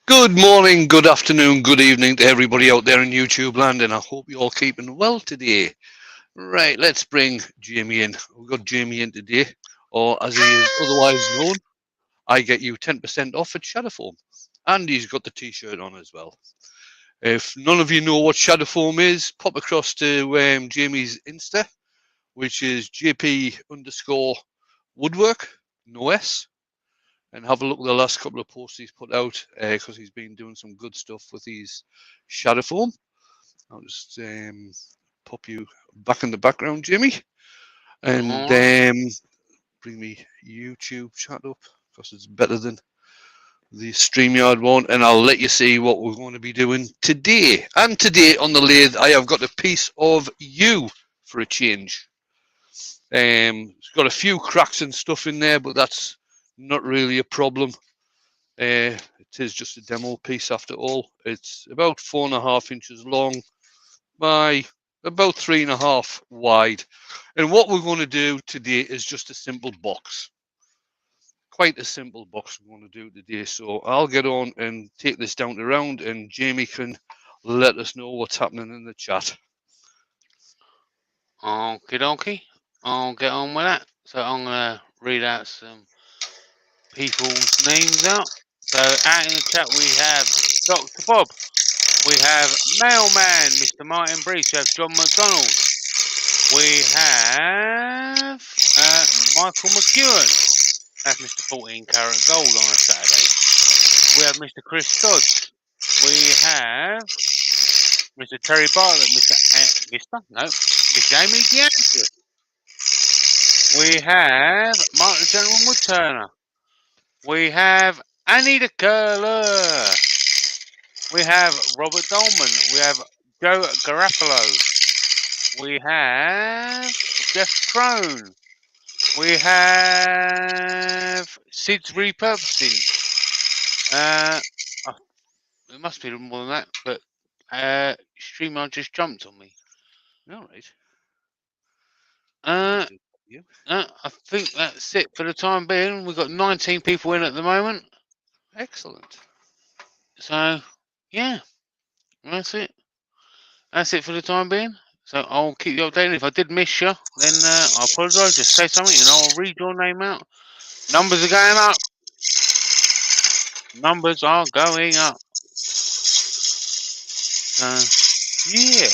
Good morning, good afternoon, good evening to everybody out there in YouTube land, and I hope you're all keeping well today. Right, let's bring Jamie in. We've got Jamie in today, or as he is otherwise known, I get you 10% off at Shadowfoam. And he's got the t-shirt on as well. If none of you know what Shadowfoam is, pop across to Jamie's Insta, which is JP underscore woodwork, no S. And have a look at the last couple of posts he's put out because he's been doing some good stuff with his shadow foam. I'll just pop you back in the background, Jimmy, and bring me YouTube chat up because it's better than the StreamYard one, and I'll let you see what we're going to be doing today. And today on the lathe, I have got a piece of you for a change. It's got a few cracks and stuff in there, but that's not really a problem. It is just a demo piece after all. It's about 4.5 inches long by about 3.5 wide. And what we're going to do today is just a simple box. Quite a simple box we're going to do today. So I'll get on and take this down to round, and Jamie can let us know what's happening in the chat. Okie dokie. I'll get on with that. So I'm going to read out some people's names out. So out in the chat we have Dr. Bob. We have Mailman, Mr. Martin Breach. We have John McDonald. We have Michael McEwen. That's Mr. 14 Carat Gold on a Saturday. We have Mr. Chris Dodds. We have Mr. Terry Bartlett. Mr. Amy D'Angelo. We have Mark the Gentleman with Turner. We have Annie the Curler. We have Robert Dolman. We have Joe Garofalo. We have Jeff Crone. We have Sid's Repurposing. It must be more than that, but StreamYard just jumped on me. All right. I think that's it for the time being. We've got 19 people in at the moment. Excellent. So, yeah, that's it. That's it for the time being. So I'll keep you updated. If I did miss you, then I apologise. Just say something and I'll read your name out. Numbers are going up. Numbers are going up. Yeah.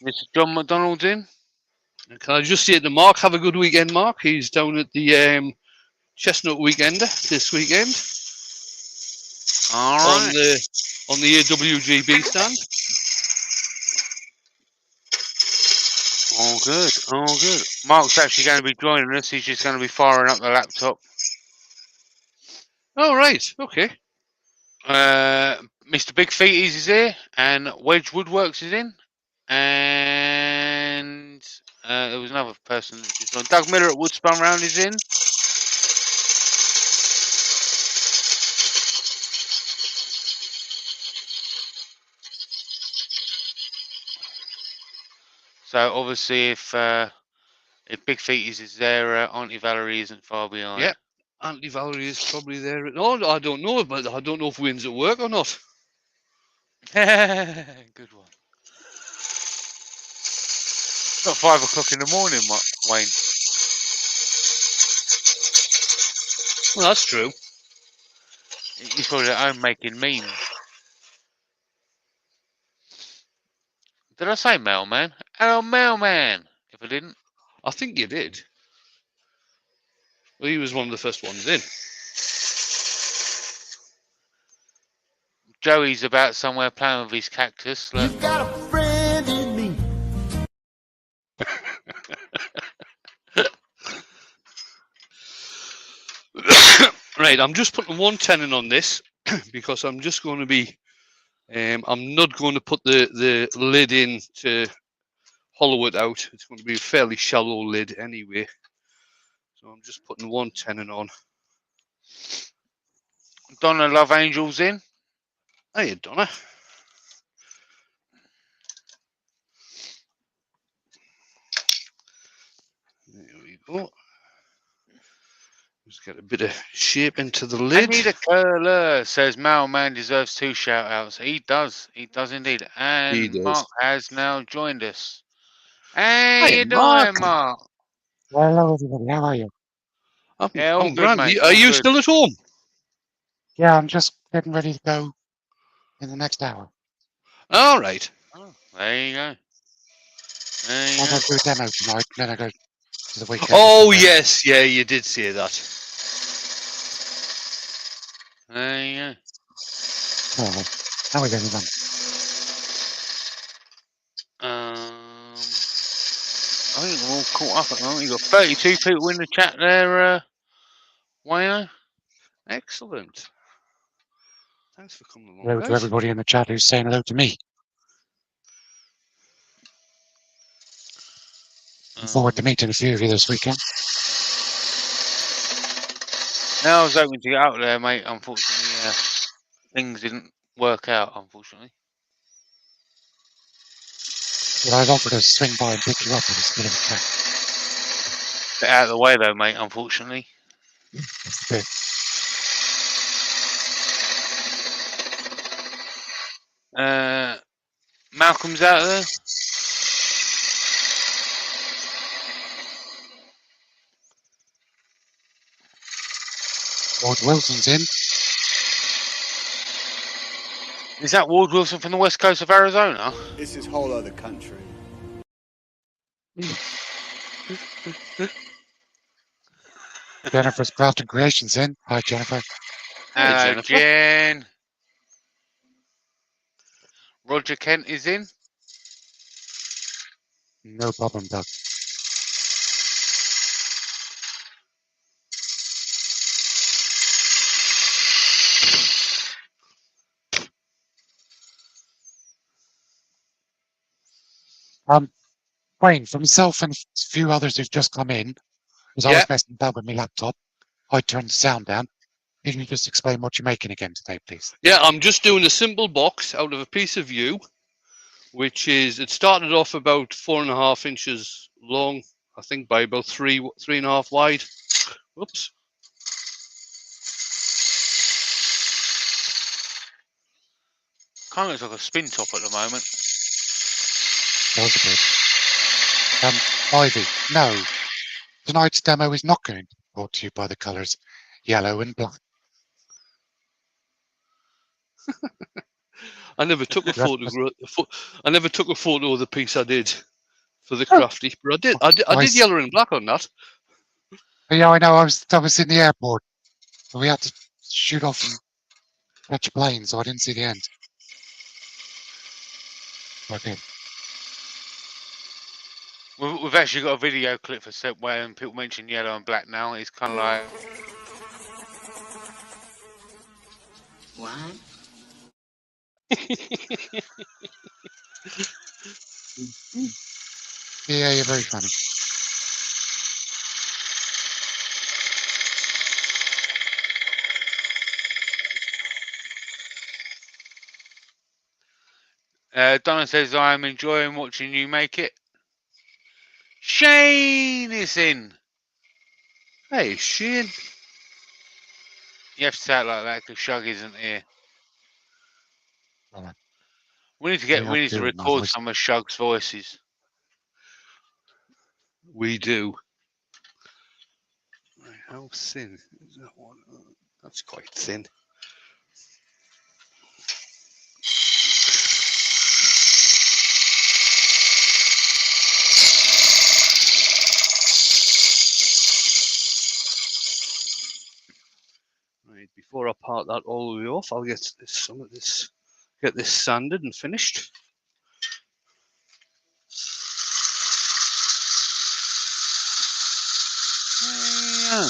Mr. John McDonald's in. Can I just say to Mark, have a good weekend, Mark. He's down at the Chestnut Weekender this weekend. All right. On the AWGB stand. All good. All good. Mark's actually going to be joining us. He's just going to be firing up the laptop. Oh, right. Okay. Mr. Big Feeties is here, and Wedge Woodworks is in, and there was another person that just on. Doug Miller at Woodspun Round is in. So obviously, if Big Feeties is there, Auntie Valerie isn't far behind. Yeah, Auntie Valerie is probably there. No, I don't know, but I don't know if Wayne's at work or not. Good one. It's not 5 o'clock in the morning, Wayne. Well, that's true. He's probably at home making memes. Did I say mailman? Hello, mailman. If I didn't, I think you did. Well, he was one of the first ones in. Joey's about somewhere playing with his cactus. Look. You got a friend in me. Right, I'm just putting one tenon on this because I'm just going to be. I'm not going to put the lid in to hollow it out. It's going to be a fairly shallow lid anyway. So I'm just putting one tenon on. Donna Love Angel's in. Hiya, Donna. There we go. Just get a bit of shape into the I lid. need a curler, says Mailman deserves 2 shout outs. He does indeed. And He does. Mark has now joined us. How Hi, you Mark. doing, Mark? Hello, everybody. How are you? Yeah, all I'm good, grand. mate. Are all you good. still at home? Yeah, I'm just getting ready to go in the next hour. All right. Oh, there you go. There you I'm go. going to do a demo tonight, and then I go to the weekend. Oh, yes. Yeah, you did say that. There you go. Oh, how are we getting on? I think we're all caught up at the moment. You've got 32 people in the chat there, Wayno. Excellent. Thanks for coming along, Hello to guys. everybody in the chat who's saying hello to me. Looking forward to meeting a few of you this weekend. Now I was hoping to get out there, mate. Unfortunately, things didn't work out, unfortunately. But I'd offer to swing by and pick you up with a bit of a chat. Bit out of the way, though, mate, unfortunately. That's the bit. Malcolm's out there. Ward Wilson's in. Is that Ward Wilson from the west coast of Arizona? This is whole other country. Jennifer's Crafted Creations in. Hi, Jennifer. Hi, Jennifer. Jen. Roger Kent is in. No problem, Doug. Wayne, for myself and a few others who've just come in, because I Yeah. was messing about with my laptop, I turned the sound down. Can you just explain what you're making again today, please? Yeah, I'm just doing a simple box out of a piece of yew, which is, it started off about 4.5 inches long, I think by about 3.5 wide. Whoops. Kind of looks like a spin top at the moment. That was a bit. Ivy, no. Tonight's demo is not going to be brought to you by the colours yellow and black. I never took a That's- photo. I never took a photo of the piece I did for the crafty, but I did Nice. yellow and black on that. Yeah, I know. I was in the airport. And we had to shoot off and catch a plane, so I didn't see the end. Okay. We've actually got a video clip for set when people mention yellow and black now. It's kind of like. What? Yeah, you're very funny. Donna says, I'm enjoying watching you make it. Shane is in. Hey, Shane. You have to say it like that because Shug isn't here. Alright. We need to Yeah, we need to do it, my record voice. some of Shug's voices. We do. Right, how thin is that one? That's quite thin. Right, before I part that all the way off, I'll get some of this, get this sanded and finished. Yeah.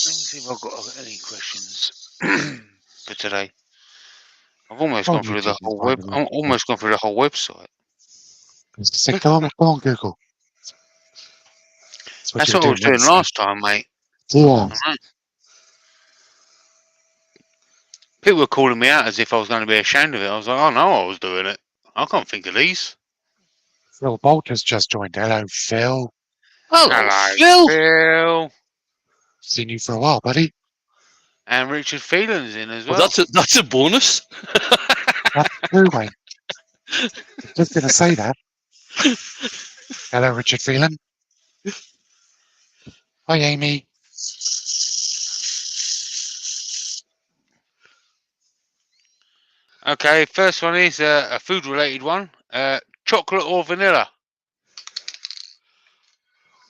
Let me see if I've got any questions for today. I've almost Oh, gone through the YouTube's whole fine web. with me. I'm almost gone through the whole website. Say, go on, Google. That's you what I were was doing Wednesday. last time, mate. Yeah. People were calling me out as if I was going to be ashamed of it. I was like, oh no, I was doing it. I can't think of these. Phil Bolt has just joined. Hello, Phil. Hello, Hello, Phil. Phil. Seen you for a while, buddy. And Richard Phelan's in as Well, well. that's a bonus. That's true, Wayne. Just going to say that. Hello, Richard Phelan. Hi, Amy. Okay, first one is a food-related one. Chocolate or vanilla.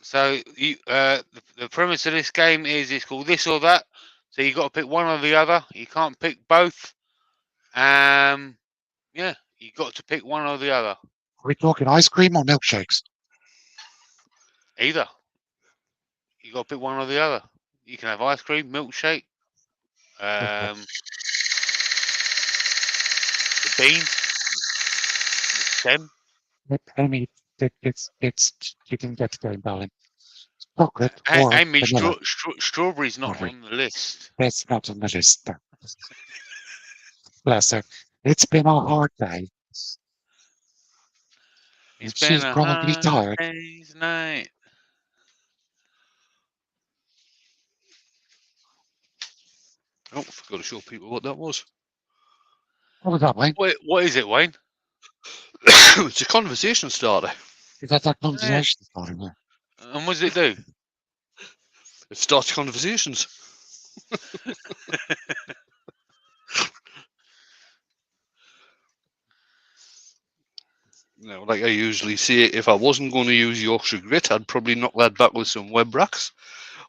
So you, the premise of this game is it's called this or that. So you got to pick one or the other. You can't pick both. Yeah, you got to pick one or the other. Are we talking ice cream or milkshakes? Either. You got to pick one or the other. You can have ice cream, milkshake, the bean, the stem. Amy, you can get the game, darling. Chocolate or Amy, vanilla. strawberry's not Strawberry. on the list. That's not on the list. Bless her. It's been a hard day. It's She's been a probably hard tired. day's night. Oh, I forgot to show people what that was. What was that, Wayne? What is it, Wayne? It's a conversation starter. Is that conversation starter there? And what does it do? It starts conversations. Now, like I usually say, if I wasn't going to use Yorkshire grit, I'd probably knock that back with some web racks.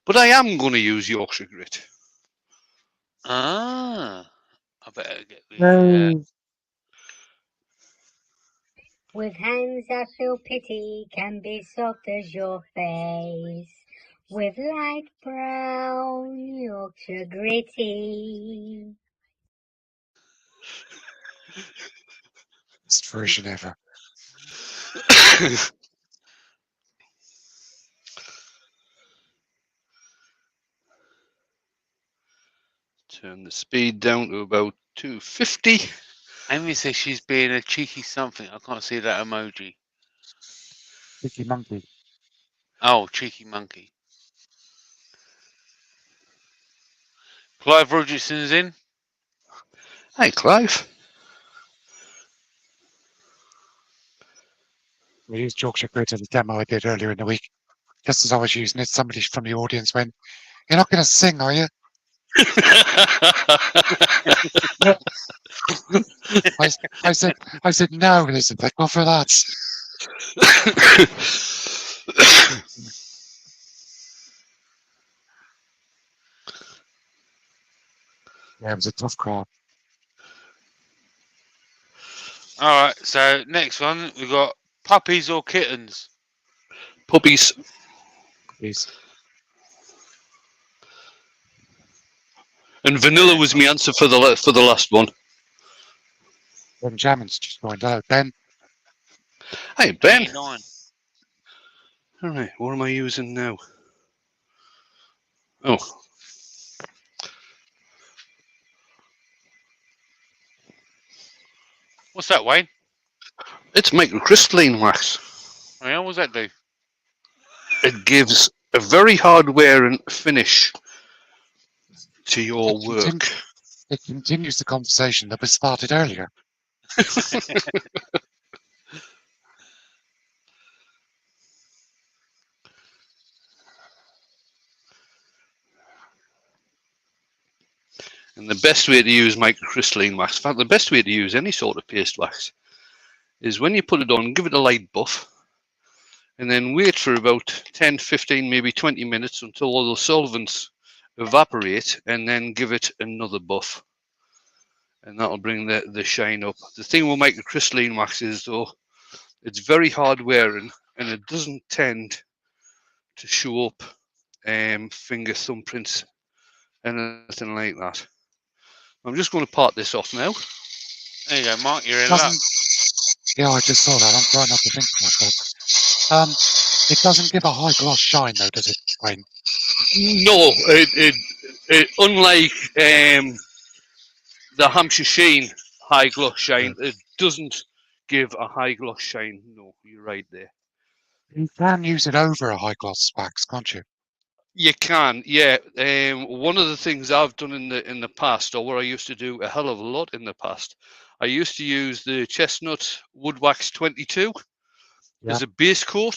But I am going to use Yorkshire grit. Ah, I better get the. With hands that feel pity can be soft as your face. With light brown Yorkshire gritty. Best version ever. Turn the speed down to about 250. Amy says she's being a cheeky something. I can't see that emoji. Sticky monkey. Oh, cheeky monkey. Clive Rogerson's in. Hey, Clive. We used Yorkshire grit in the demo I did earlier in the week. Just as I was using it, somebody from the audience went, "You're not going to sing, are you?" I said, no, listen, thank God for that. Yeah, it was a tough crowd. All right, so next one we've got puppies or kittens. Puppies. Please. And vanilla was my answer for the last one. Ben Jammin's just going out. Ben, Hey, Ben. 89. All right, what am I using now? Oh. What's that, Wayne? It's microcrystalline wax. Oh, yeah, what does that do? It gives a very hard wearing finish to your work. it continues the conversation that was started earlier. And the best way to use microcrystalline wax, in fact, the best way to use any sort of paste wax, is when you put it on, give it a light buff, and then wait for about 10, 15, maybe 20 minutes until all the solvents evaporate, and then give it another buff. And that'll bring the shine up. The thing with microcrystalline wax is, though, it's very hard wearing, and it doesn't tend to show up finger thumbprints, anything like that. I'm just going to part this off now. There you go, Mark. You're in luck. Yeah, I just saw that. I'm trying not to think about that. It doesn't give a high gloss shine, though, does it, Wayne? No, it unlike the Hampshire Sheen high gloss shine, it doesn't give a high gloss shine. No, you're right there. You can use it over a high gloss wax, can't you? You can, yeah. One of the things I've done in the past, or what I used to do a hell of a lot in the past, I used to use the Chestnut Wood Wax 22 as a base coat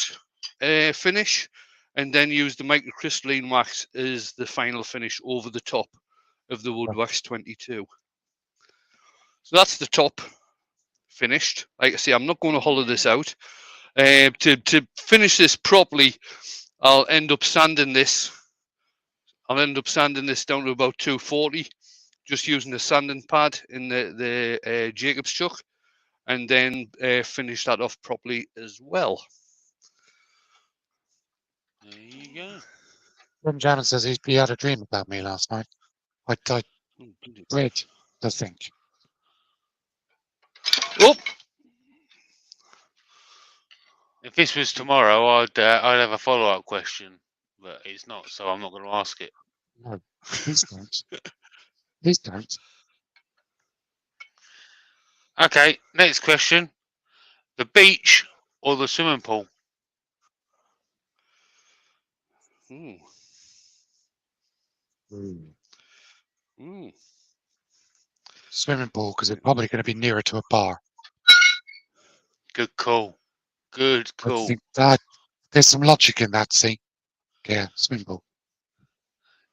finish, and then use the microcrystalline wax as the final finish over the top of the Wood Wax 22. So that's the top finished. Like I say, I'm not going to hollow this out. To finish this properly, I'll end up sanding this. I'll end up sanding this down to about 240, just using the sanding pad in the Jacob's chuck, and then finish that off properly as well. There you go. Jim Janet says he had a dream about me last night. I dread to think. Oh, If this was tomorrow, I'd have a follow-up question, but it's not, so I'm not going to ask it. No, please don't. Please don't. Okay, next question: the beach or the swimming pool? mm. Swimming pool, because it's probably going to be nearer to a bar. Good call. Good I call. think that there's some logic in that. See, yeah, swimming pool.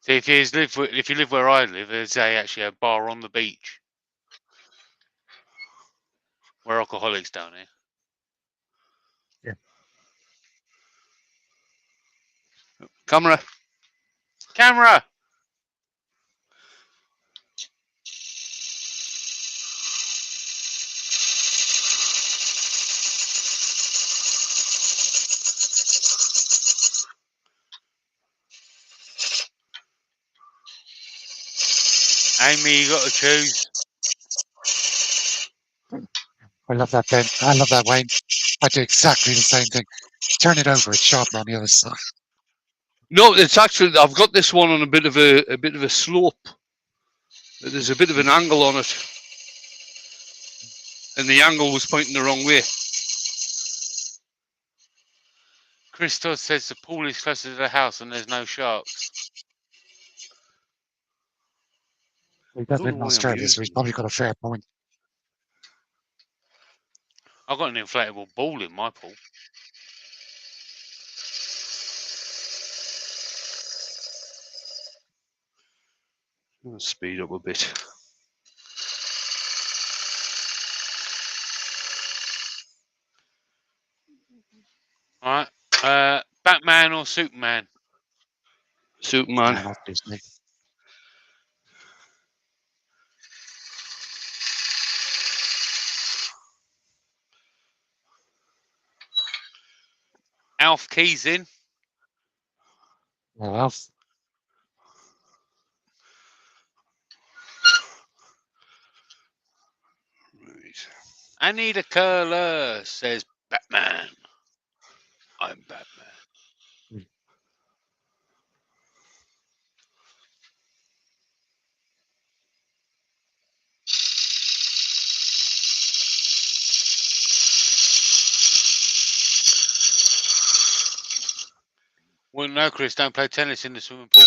See, if you live where I live, there's actually a bar on the beach. We're alcoholics down here. Camera. Camera. Amy, you got to choose. I love that, Ben. I love that, Wayne. I do exactly the same thing. Turn it over; it's sharper on the other side. No, it's actually I've got this one on a bit of a slope. There's a bit of an angle on it, and the angle was pointing the wrong way. Chris Todd says the pool is closer to the house and there's no sharks. He does Don't live know in why I'm Australia, so he's using probably got a fair point. I've got an inflatable ball in my pool. Let's speed up a bit. All right. Batman or Superman? Superman. Man, obviously. Alf Keys in. Well, Alf. Right. I need a curler, says Batman. I'm Batman. Well, no, Chris, don't play tennis in the swimming pool.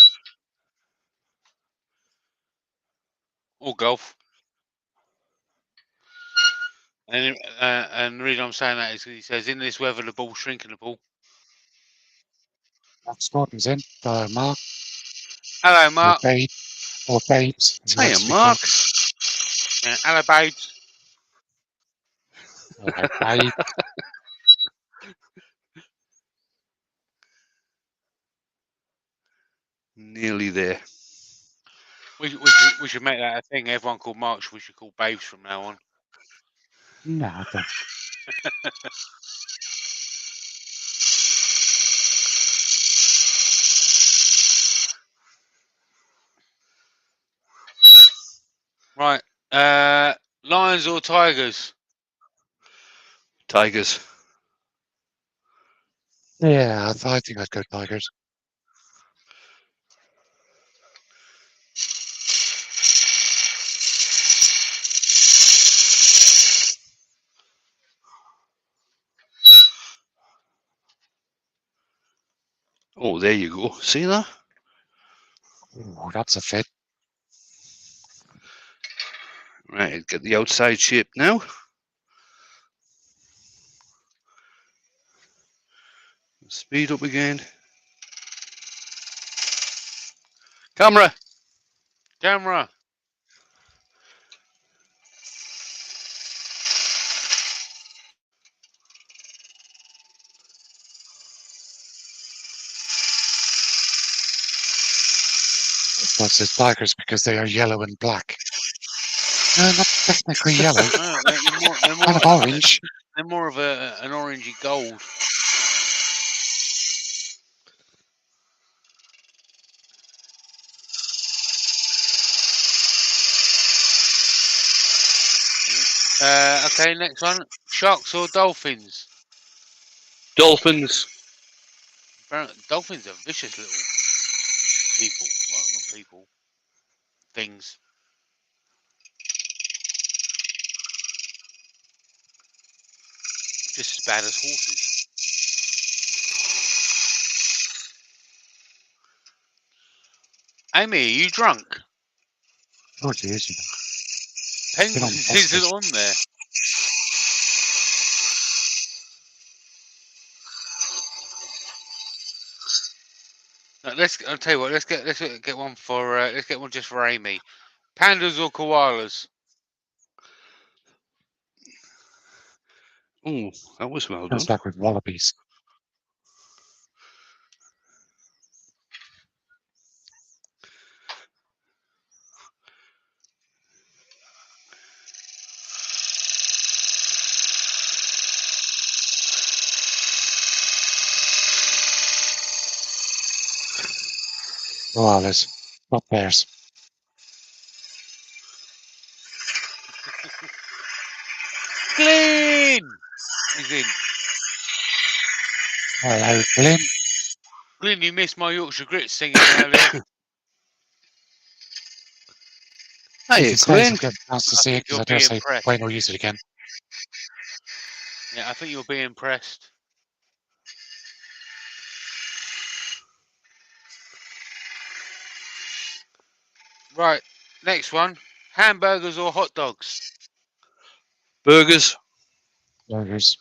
Or golf. And the reason I'm saying that is because he says, in this weather, the ball's shrinking the pool. Mark Spartan's in. Mark. Hello, Mark. Or Babes. Hiya, Mark. Yeah, hello, babes. Hello, Babe. Nearly there. We should make that a thing. Everyone called Mark, we should call babes from now on. No, I don't. Right. Lions or tigers? Tigers. Yeah, I think I'd go Tigers. Oh, there you go. See that? Ooh, that's a fit. Right, get the outside shape now. Speed up again. Camera. Camera. Plus, it's Tigers because they are yellow and black. Not technically yellow, No, they're kind of orange. They're more of an orangey gold. Okay, next one. Sharks or dolphins? Dolphins. Dolphins are vicious little people. Well, not people. Things. Just as bad as horses. Amy, are you drunk? Oh, geez, you know. Penguins isn't on there. No, I'll tell you what. Let's get one for. Let's get one just for Amy. Pandas or koalas? Oh, that was well done. Comes back with wallabies. Koalas, not bears. Glyn is in. Hello, Glyn. Glyn, you missed my Yorkshire Grits singing earlier. Hey, Glenn. Get a chance to see it because I You'll dare be say impressed. Wayne will use it again. Yeah, I think you'll be impressed. Right, next one. Hamburgers or hot dogs? Burgers. Burgers.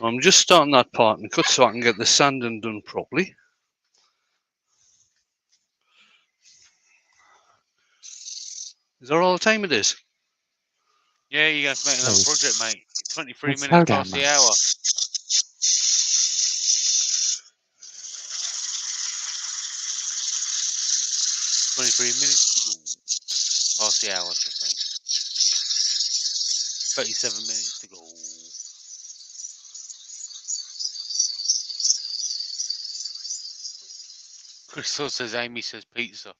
I'm just starting that part and cut so I can get the sanding done properly. Is that all the time it is? Yeah, you have to make another Oh. project, mate. 23 Slow minutes down, past the man. hour. Past the hour, should I say. 37 minutes to go. Crystal says Amy says pizza.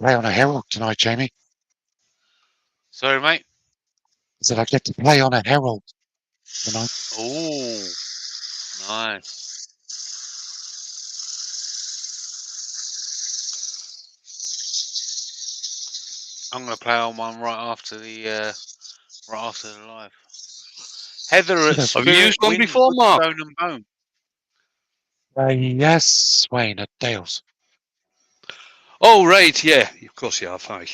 Play on a herald tonight, Jamie. Sorry, mate. I said I get to play on a herald tonight. Oh, nice. I'm gonna play on one right after the live. Heather at Have you Spirit used one Wind, before, Mark? Stone and Bone. Yes, Wayne, at Dale's. Oh, right, yeah. Of course you have, aye.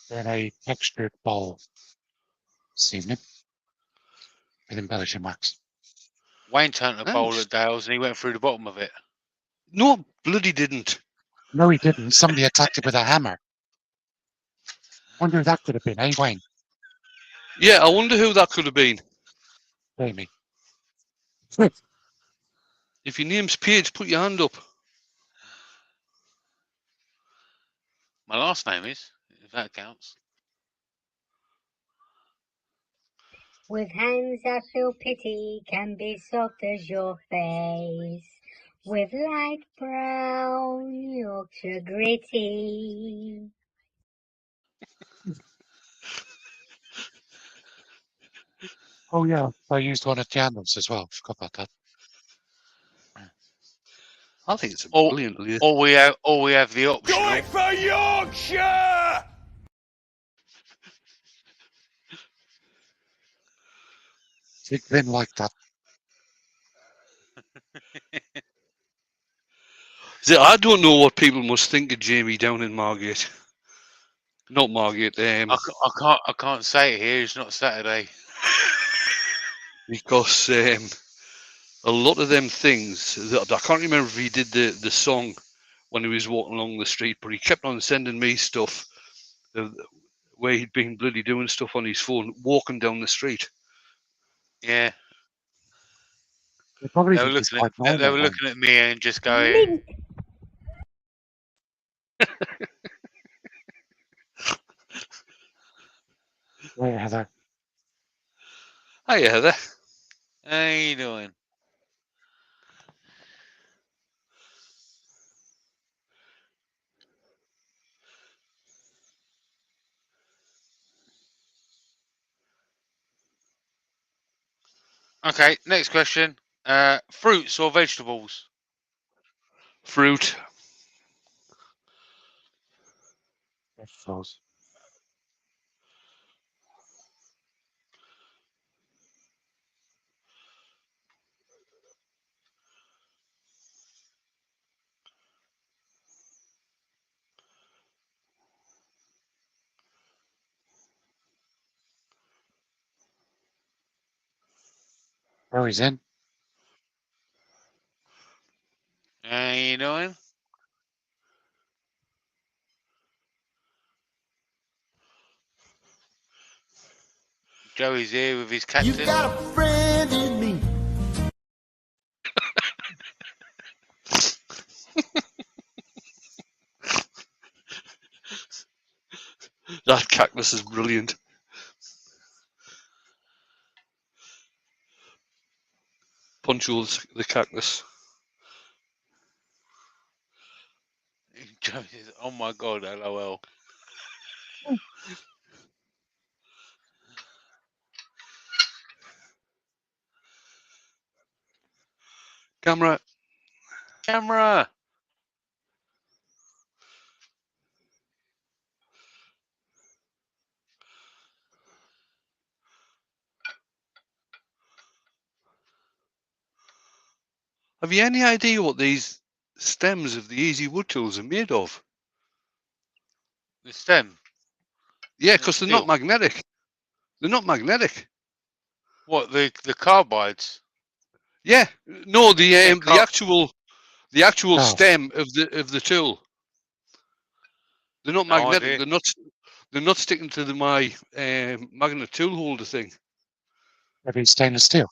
In a textured bowl this evening with embellishing wax. Wayne turned a bowl Nice. at Dale's and he went through the bottom of it. No, bloody didn't. No, he didn't. Somebody attacked it with a hammer. Wonder who that could have been, eh, Wayne? Yeah, I wonder who that could have been. Jamie. If your name's Paige, put your hand up. My last name is, if that counts. With hands that feel pity can be soft as your face. With light brown Yorkshire gritty. Oh yeah, I used one of the anthems as well. Forgot about that. I think it's a Or, brilliant lyric. or we have the optional. for Yorkshire! It been like that. See, I don't know what people must think of Jamie down in Margate. Not Margate, I can't say it here. It's not Saturday. because a lot of them things that I can't remember if he did the song when he was walking along the street, but he kept on sending me stuff where he'd been bloody doing stuff on his phone, walking down the street. Yeah, It probably they were would be looking quite at they normal were then. looking at me and just going, Mint. Yeah, Heather. Hiya, Heather. "How you doing?" Okay, next question. Fruits or vegetables? Fruit. Vegetables. Oh, he's in. How you doing? Joey's here with his cactus. You got a friend in me. That cactus is brilliant. Poncho's the cactus. Joey says, "Oh my god, LOL." Camera. Camera. Have you any idea what these stems of the easy wood tools are made of? The stem. Yeah, because they're not Steel. magnetic. They're not magnetic. What, the carbides? Yeah, no, Yeah, the actual Oh. stem of the tool. They're not No magnetic. idea. They're not sticking to my magnet tool holder thing. Maybe stainless steel.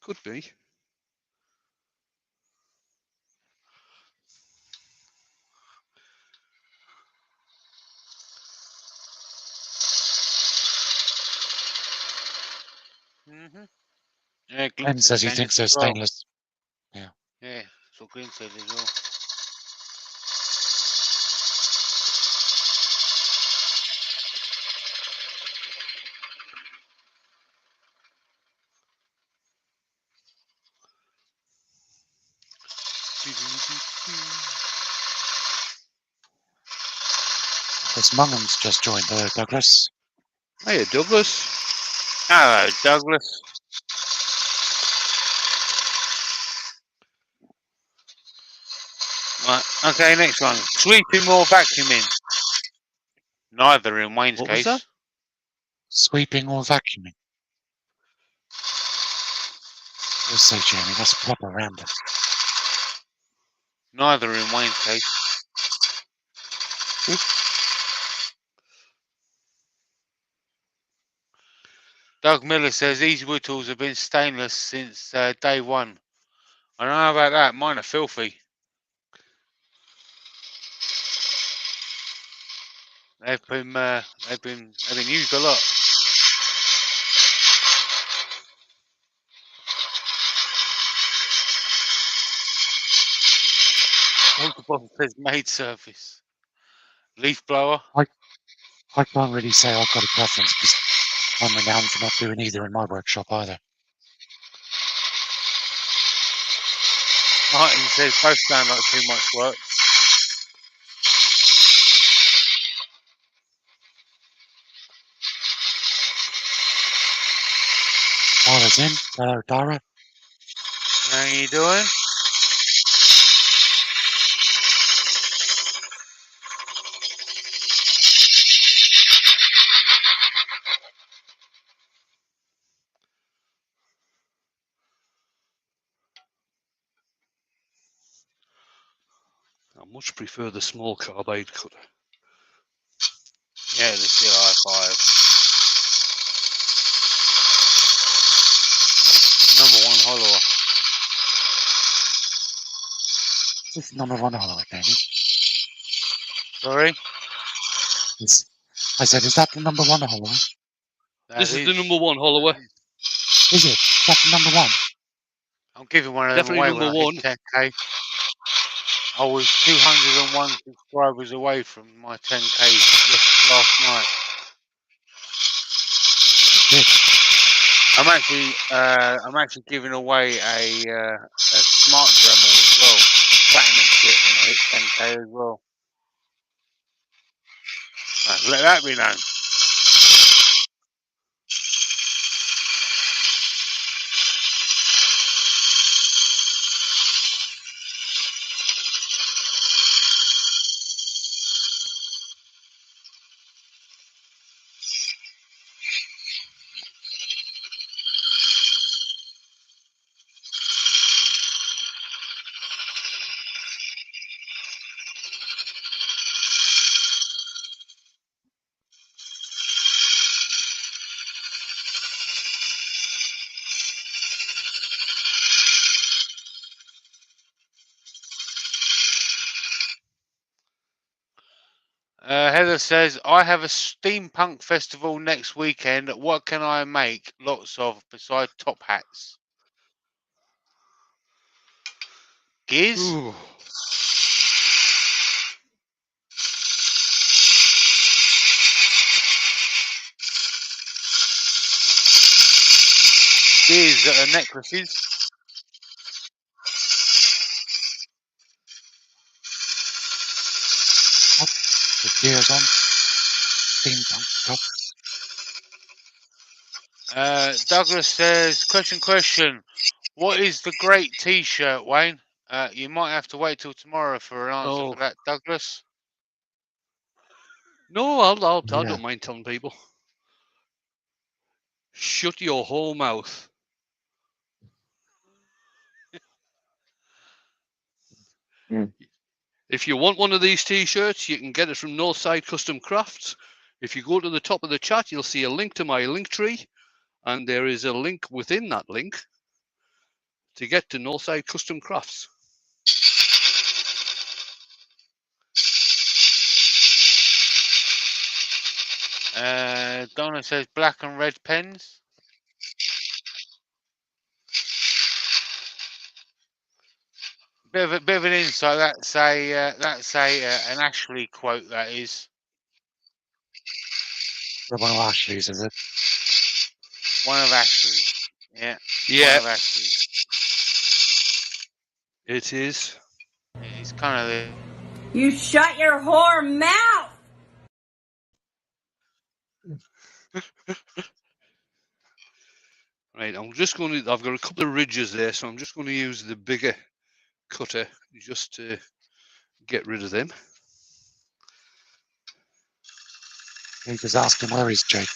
Could be. Yeah, Glenn Ben says he stainless thinks they're as well. stainless. Yeah, that's what Glenn said as well. This Mungham's just joined Douglas. Hiya, Douglas. Hello, Douglas. Right, okay, next one. Sweeping or vacuuming? Neither in Wayne's What was case. that? Sweeping or vacuuming? We'll say, Jamie, that's proper random. Neither in Wayne's case. Doug Miller says these wood tools have been stainless since day one. I don't know about that. Mine are filthy. They've been used a lot. Dr. Bob says maid service. Leaf blower. I can't really say I've got a preference because I'm renowned for not doing either in my workshop either. Martin says both sound like too much work. Dara's in. Hello, Dara. How you doing? I much prefer the small carbide cutter. Yeah, the CI5. Number one hollower. This is number one hollow, Danny. Sorry? I said, is that the number one hollow? This is the number one hollower. Is it? That's the number one? I'm giving one of them Definitely away when number I one. hit 10k. I was 201 subscribers away from my 10k last night. I'm actually giving away a smart Dremel as well, platinum kit when I hit 10k as well. Right, let that be known. Heather says, I have a steampunk festival next weekend. What can I make lots of besides top hats? Gears? Ooh. Gears that are necklaces. The gears on. Steampunk cups. Douglas says, question. What is the great t-shirt, Wayne? You might have to wait till tomorrow for an answer for that, Douglas. No, I Yeah. don't mind telling people. Shut your whole mouth. If you want one of these t-shirts, you can get it from Northside Custom Crafts. If you go to the top of the chat, you'll see a link to my link tree, and there is a link within that link to get to Northside Custom Crafts. Donna says black and red pens. Bit of an insight. That's an Ashley quote. That is. One of Ashley's, is it? One of Ashley's. Yeah. Yeah. One of Ashley's. It is. It's kind of the. You shut your whore mouth! Right, I've got a couple of ridges there, so I'm just going to use the bigger cutter just to get rid of them. He was asking where is Jake.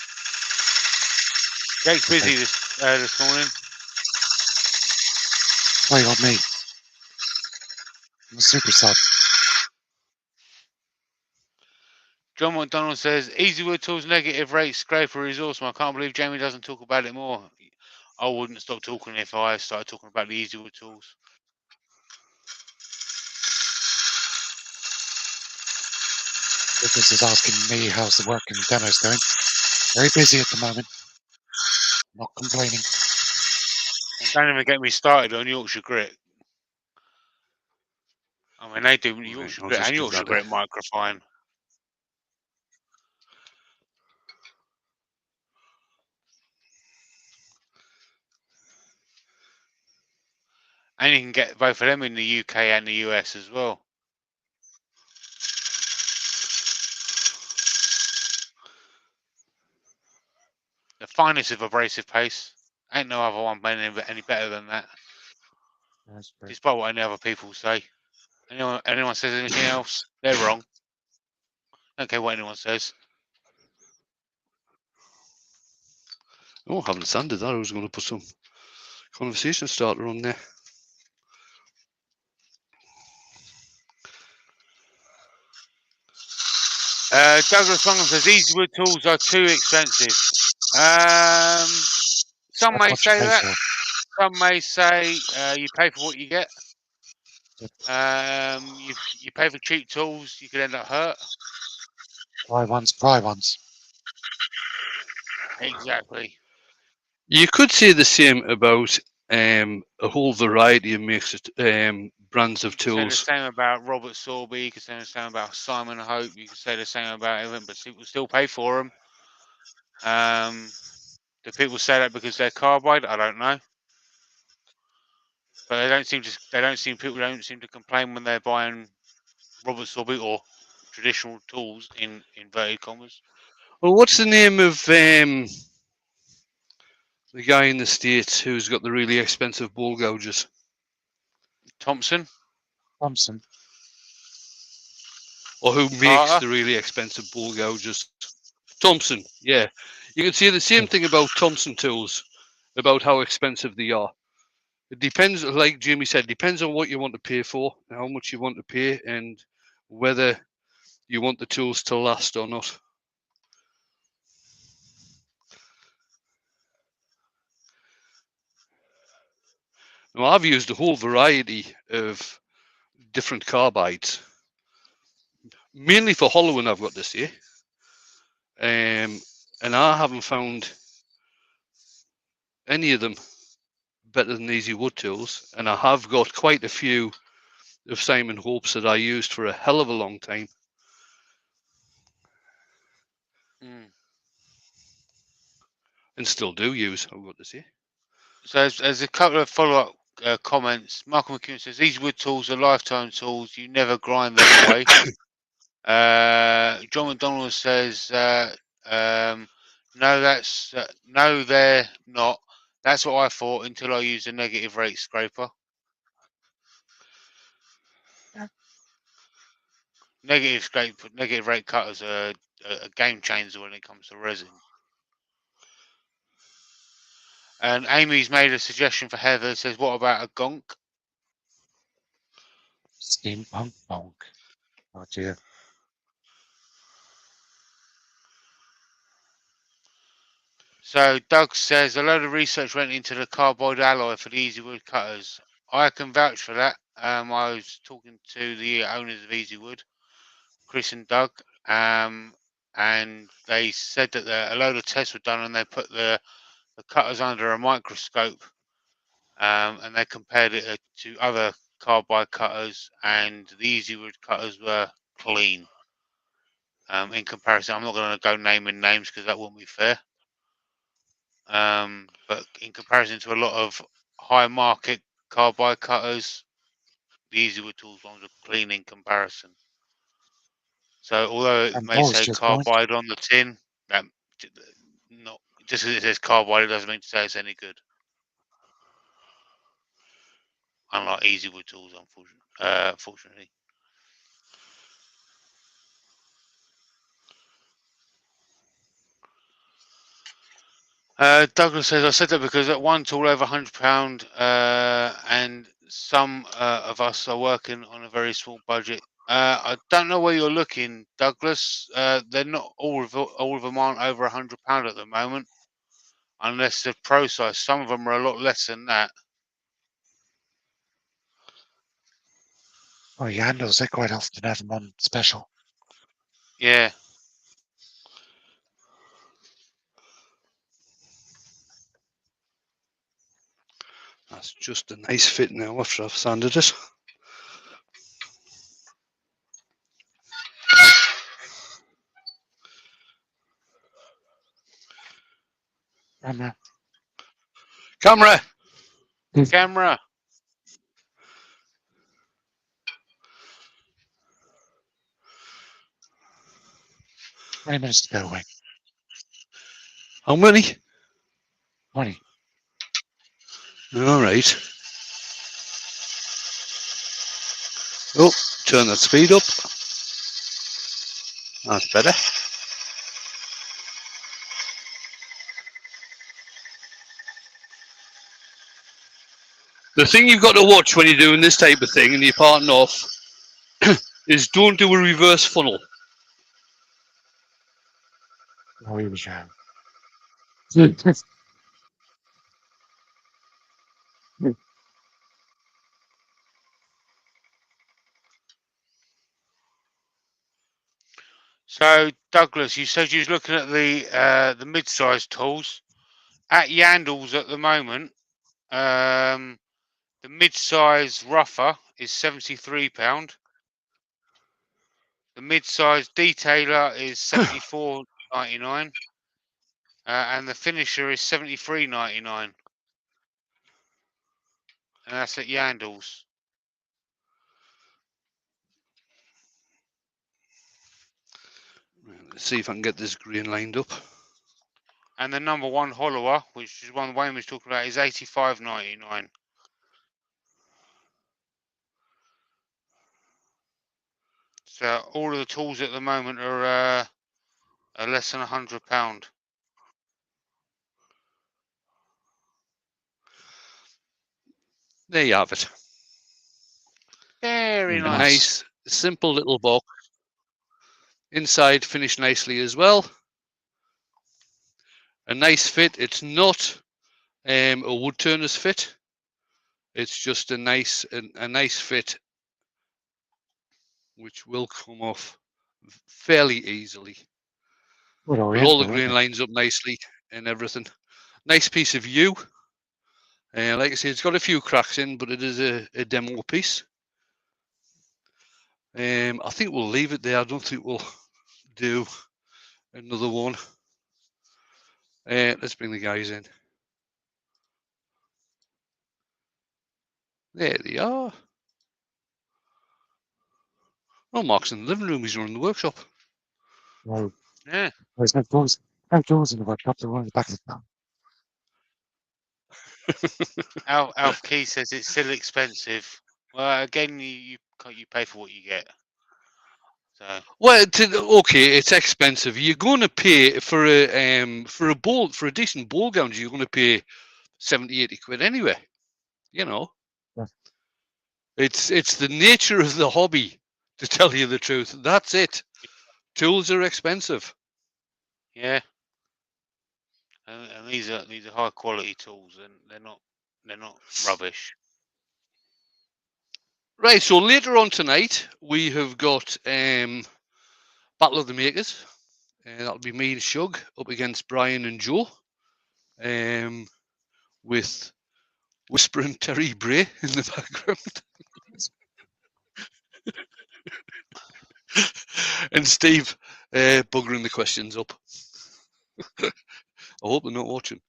Jake's busy this morning. Wait on me. I'm a super sub. John McDonald says, Easy Wood Tools negative rate scraper resource. I can't believe Jamie doesn't talk about it more. I wouldn't stop talking if I started talking about the Easy Wood Tools. Business is asking me how's the work and the demos going. Very busy at the moment. Not complaining. And don't even get me started on Yorkshire Grit. I mean, they do Yorkshire I'll Grit just and give Yorkshire that Grit microfine. And you can get both of them in the UK and the US as well. The finest of abrasive paste. Ain't no other one any better than that. That's great. Despite what any other people say. Anyone says anything else, they're wrong. Don't care what anyone says. Oh, I haven't sanded that. I was going to put some conversation starter on there. Douglas Longham says Easy Wood tools are too expensive. Some may say that. Some may say you pay for what you get. You pay for cheap tools, you could end up hurt. Buy ones. Exactly. You could say the same about a whole variety of brands of You could say the tools. same about Robert Sorby. You could say the same about Simon Hope. You could say the same about everything, but people still pay for them. Do people say that because they're carbide? I don't know. But people don't seem to complain when they're buying Robert Sorby or traditional tools in inverted commas. Well, what's the name of the guy in the States who's got the really expensive ball gouges? Thompson. Or who makes Carter. the really expensive ball gouges? Thompson, yeah. You can say the same thing about Thompson tools, about how expensive they are. It depends, like Jamie said, depends on what you want to pay for, how much you want to pay, and whether you want the tools to last or not. Now, I've used a whole variety of different carbides, mainly for hollowing, I've got to say. And I haven't found any of them better than Easy Wood tools. And I have got quite a few of Simon Hope's that I used for a hell of a long time. And still do use, I've got to say. So there's a couple of follow-up comments. Michael McCune says, these wood tools are lifetime tools. You never grind them away. John McDonald says, no, they're not. That's what I thought until I used a negative rate scraper. Yeah. Negative rate cutters are a game changer when it comes to resin. And Amy's made a suggestion for Heather. Says, what about a gonk? Steampunk bonk. Oh dear. So Doug says a load of research went into the carbide alloy for the Easy Wood cutters. I can vouch for that. I was talking to the owners of Easy Wood, Chris and Doug, and they said that a load of tests were done and they put the cutters under a microscope, and they compared it to other carbide cutters, and the Easy Wood cutters were clean. In comparison, I'm not going to go naming names because that wouldn't be fair. But in comparison to a lot of high market carbide cutters, the Easy Wood Tools ones are clean in comparison. So although it may say carbide on the tin, that not just because it says carbide, it doesn't mean to say it's any good. Unlike Easy Wood Tools, unfortunately. Douglas says, I said that because at one tool over £100, and some of us are working on a very small budget. I don't know where you're looking, Douglas. They're not all of them aren't over £100 at the moment, unless they're pro size. Some of them are a lot less than that. Oh, Yandles, they quite often have them on special. Yeah. That's just a nice fit now after I've sanded it. Camera. Camera! Camera. 20 minutes to go away. How many? 20. All right. Oh, turn that speed up. That's better. The thing you've got to watch when you're doing this type of thing and you're parting off is don't do a reverse funnel. Oh, here we go. So Douglas, you said you was looking at the mid-sized tools at Yandles at the moment. The mid-size rougher is £73. The mid-size detailer is £74.99, and the finisher is £73.99, and that's at Yandles. Let's see if I can get this green lined up. And the number one hollower, which is one Wayne was talking about, is £85.99. So all of the tools at the moment are less than £100. There you have it. Very A nice. nice, simple little box. Inside finished nicely as well. A nice fit. It's not a wood turner's fit. It's just a nice fit, which will come off fairly easily. Good But oriental, all the isn't grain it? lines up nicely and everything. Nice piece of yew. Like I say, it's got a few cracks in, but it is a demo piece. I think we'll leave it there. I don't think we'll do another one. Let's bring the guys in. There they are. Oh, Mark's in the living room. He's running the workshop. No, Yeah. there's no doors. No doors in the workshop. They're on the back of the car. Alf Key says it's still expensive. Well, again, you pay for what you get. So Well, okay, it's expensive. You're going to pay for a decent ball gown. You're going to pay 70, 80 quid anyway. You know, Yeah. it's the nature of the hobby. To tell you the truth, that's it. Tools are expensive. yeah, and these are high quality tools, and they're not rubbish. Right. So later on tonight, we have got Battle of the Makers. That'll be me and Shug up against Brian and Joe, with whispering Terry Bray in the background. And Steve buggering the questions up. I hope they're not watching.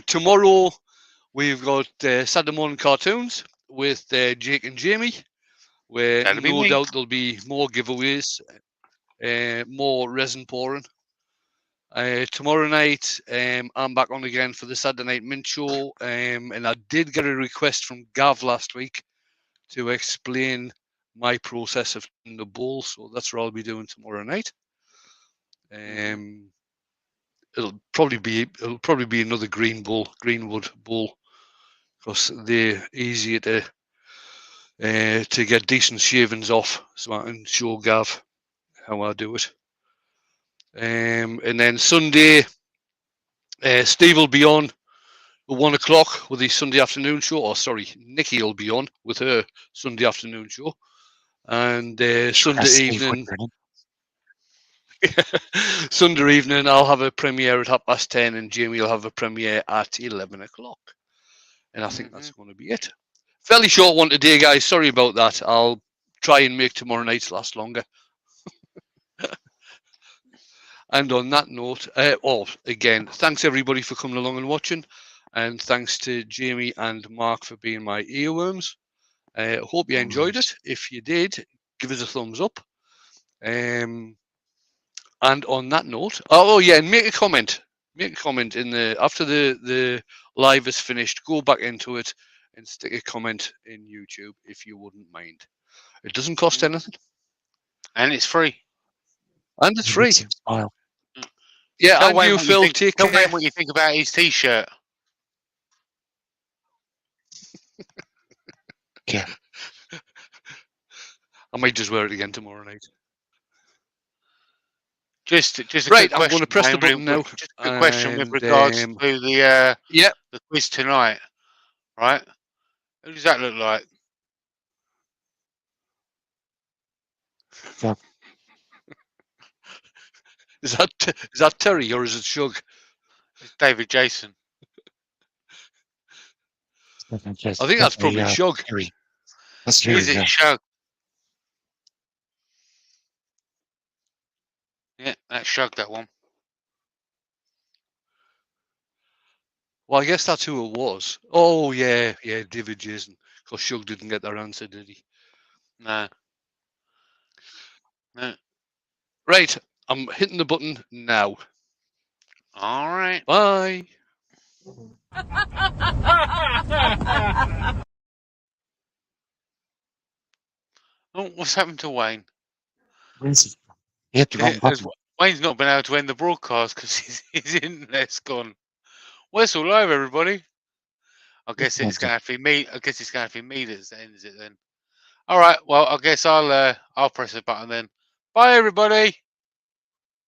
Tomorrow we've got Saturday morning cartoons with Jake and Jamie, where That'll be no me. doubt there'll be more giveaways, more resin pouring. Tomorrow night, I'm back on again for the Saturday Night Mint Show, and I did get a request from Gav last week to explain my process of the bowl, so that's what I'll be doing tomorrow night. It'll probably be another greenwood bowl, because they're easier to to get decent shavings off, so I can show Gav how I do it. And then Sunday, Steve will be on at 1 o'clock with his Sunday afternoon show. Or sorry, Nikki will be on with her Sunday afternoon show. And Sunday evening, Sunday evening, I'll have a premiere at 10:30, and Jamie will have a premiere at 11 o'clock. And I think that's going to be it. Fairly short one today, guys. Sorry about that. I'll try and make tomorrow night's last longer. And on that note, again, thanks everybody for coming along and watching. And thanks to Jamie and Mark for being my earworms. Hope you enjoyed it. If you did, give us a thumbs up. And on that note, and make a comment. Make a comment in the after the live is finished. Go back into it and stick a comment in YouTube if you wouldn't mind. It doesn't cost anything, and it's free. And it's free. Smile. Yeah, Tell and Wayne you, what Phil. think, Take tell care. Wayne what you think about his T-shirt. Yeah. I might just wear it again tomorrow night. Just a right. quick I'm going to press the button now. Just a quick question with regards to the quiz tonight. Right? Who does that look like? Yeah. Is that Terry or is it Shug? It's David Jason. I think that's probably Shug. That's true. Is it Shug? Yeah, that's Shug, that one. Well, I guess that's who it was. Oh, yeah, David Jason. Because Shug didn't get their answer, did he? No. Right, I'm hitting the button now. All right. Bye. Oh, what's happened to Wayne? He hit the wrong button. Wayne's not been able to end the broadcast because his internet's gone. Well, it's all live, everybody. I guess it's going to have to be me. I guess it's going to have to be me that ends it then. All right. Well, I guess I'll press the button then. Bye, everybody.